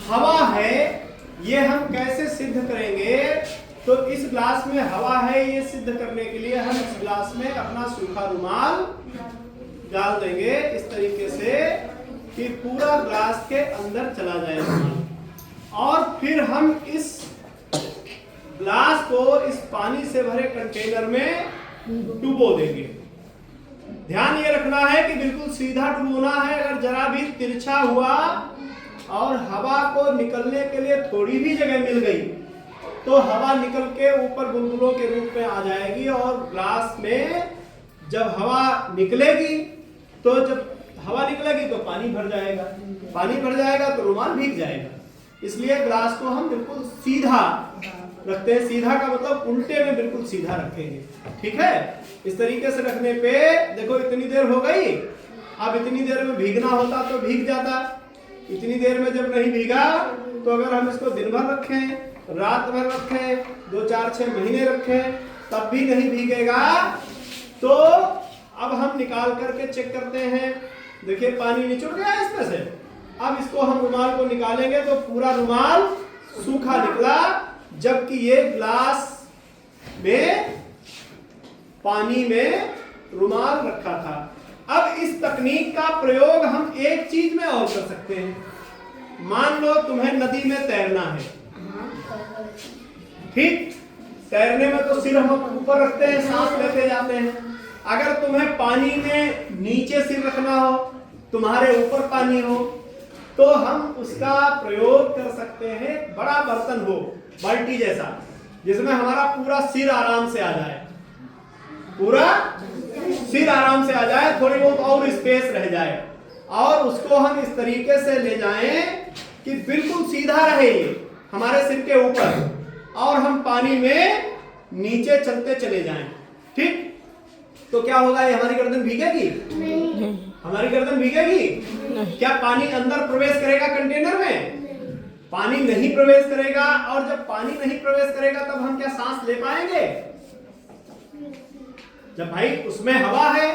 हवा है ये हम कैसे सिद्ध करेंगे? तो इस ग्लास में हवा है ये सिद्ध करने के लिए हम इस ग्लास में अपना सूखा रुमाल डाल देंगे इस तरीके से कि पूरा ग्लास के अंदर चला जाए रुमाल। और फिर हम इस ग्लास को इस पानी से भरे कंटेनर में डुबो देंगे। ध्यान ये रखना है कि बिल्कुल सीधा डुबोना है। अगर जरा भी तिरछा हुआ और हवा को निकलने के लिए थोड़ी भी जगह मिल गई तो हवा निकल के ऊपर बुलबुलों के रूप में आ जाएगी और ग्लास में जब हवा निकलेगी तो पानी भर जाएगा। पानी भर जाएगा तो रुमाल भीग जाएगा। इसलिए ग्लास को हम बिल्कुल सीधा रखते हैं। सीधा का मतलब उल्टे में बिल्कुल सीधा रखेंगे। ठीक है, इस तरीके से रखने पे देखो इतनी देर हो गई। अब इतनी देर में भीगना होता तो भीग जाता। इतनी देर में जब नहीं भीगा तो अगर हम इसको दिन भर रखें, रात भर रखें, 2, 4, 6 महीने रखें तब भी नहीं भीगेगा। तो अब हम निकाल करके चेक करते हैं। देखिए पानी निचुड़ गया इसमें से। अब इसको हम रुमाल को निकालेंगे तो पूरा रुमाल सूखा निकला, जबकि ये ग्लास में पानी में रुमाल रखा था। अब इस तकनीक का प्रयोग हम एक चीज में और कर सकते हैं। मान लो तुम्हें नदी में तैरना है, ठीक? तैरने में तो सिर हम ऊपर रखते हैं, सांस लेते जाते हैं। अगर तुम्हें पानी में नीचे सिर रखना हो, तुम्हारे ऊपर पानी हो, तो हम उसका प्रयोग कर सकते हैं। बड़ा बर्तन हो, बाल्टी जैसा, जिसमें हमारा पूरा सिर आराम से आ जाए, पूरा सिर आराम से आ जाए, थोड़ी बहुत और स्पेस रह जाए, और उसको हम इस तरीके से ले जाएं कि बिल्कुल सीधा रहे ये हमारे सिर के ऊपर, और हम पानी में नीचे चलते चले जाएं। ठीक? तो क्या होगा? ये हमारी गर्दन भीगेगी? नहीं। हमारी गर्दन भीगेगी? नहीं। क्या पानी अंदर प्रवेश करेगा कंटेनर में? पानी नहीं प्रवेश करेगा। और जब पानी नहीं प्रवेश करेगा तब हम क्या सांस ले पाएंगे? जब भाई उसमें हवा है,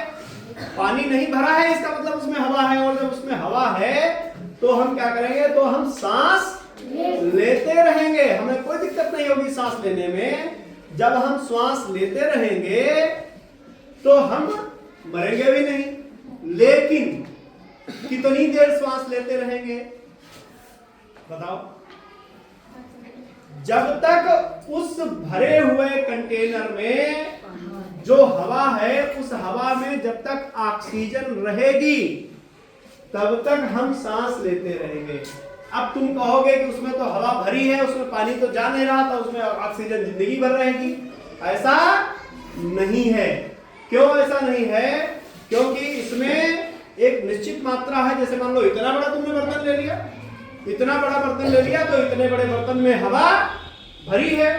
पानी नहीं भरा है, इसका मतलब उसमें हवा है, और जब उसमें हवा है तो हम क्या करेंगे? तो हम सांस लेते रहेंगे। हमें कोई दिक्कत नहीं होगी सांस लेने में। जब हम श्वास लेते रहेंगे तो हम मरेंगे भी नहीं। लेकिन कितनी देर श्वास लेते रहेंगे बताओ? जब तक उस भरे हुए कंटेनर में जो हवा है, उस हवा में जब तक ऑक्सीजन रहेगी तब तक हम सांस लेते रहेंगे। अब तुम कहोगे कि उसमें तो हवा भरी है, उसमें पानी तो जा नहीं रहा था, उसमें ऑक्सीजन जिंदगी भर रहेगी। ऐसा नहीं है। क्यों ऐसा नहीं है? क्योंकि इसमें एक निश्चित मात्रा है। जैसे मान लो इतना बड़ा तुमने बर्तन ले लिया, इतना बड़ा बर्तन ले लिया, तो इतने बड़े बर्तन में हवा भरी है।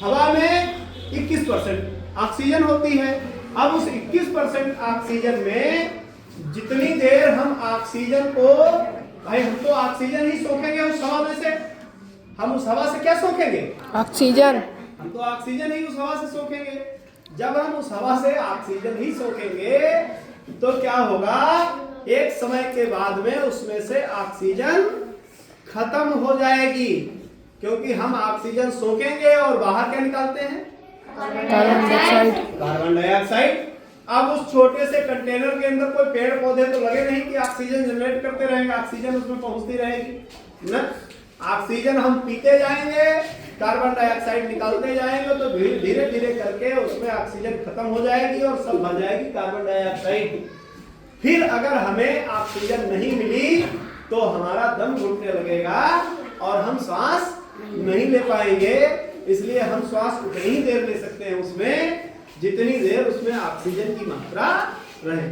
हवा में 21% ऑक्सीजन होती है। अब उस 21% ऑक्सीजन में जितनी देर हम ऑक्सीजन को, भाई हम तो ऑक्सीजन ही सोखेंगे उस हवा में से। हम उस हवा से क्या सोखेंगे? ऑक्सीजन। हम तो ऑक्सीजन ही उस हवा से सोखेंगे। जब हम उस हवा से ऑक्सीजन ही सोखेंगे तो क्या होगा? एक समय के बाद में उसमें से ऑक्सीजन खत्म हो जाएगी, क्योंकि हम ऑक्सीजन सोखेंगे और बाहर क्या निकालते हैं? Carbon dioxide. अब उस छोटे से कंटेनर के अंदर कोई पेड़ पौधे तो लगे नहीं कि ऑक्सीजन जनरेट करते रहेंगे, ऑक्सीजन उसमें पहुंचती रहेगी ना। ऑक्सीजन हम पीते जाएंगे, कार्बन डाइऑक्साइड निकालते जाएंगे, तो धीरे धीरे करके उसमें ऑक्सीजन खत्म हो जाएगी और सब भर जाएगी कार्बन डाइऑक्साइड। फिर अगर हमें ऑक्सीजन नहीं मिली तो हमारा दम घुटने लगेगा और हम श्वास नहीं ले पाएंगे। इसलिए हम श्वास उतनी ही देर ले सकते हैं उसमें जितनी देर उसमें ऑक्सीजन की मात्रा रहे।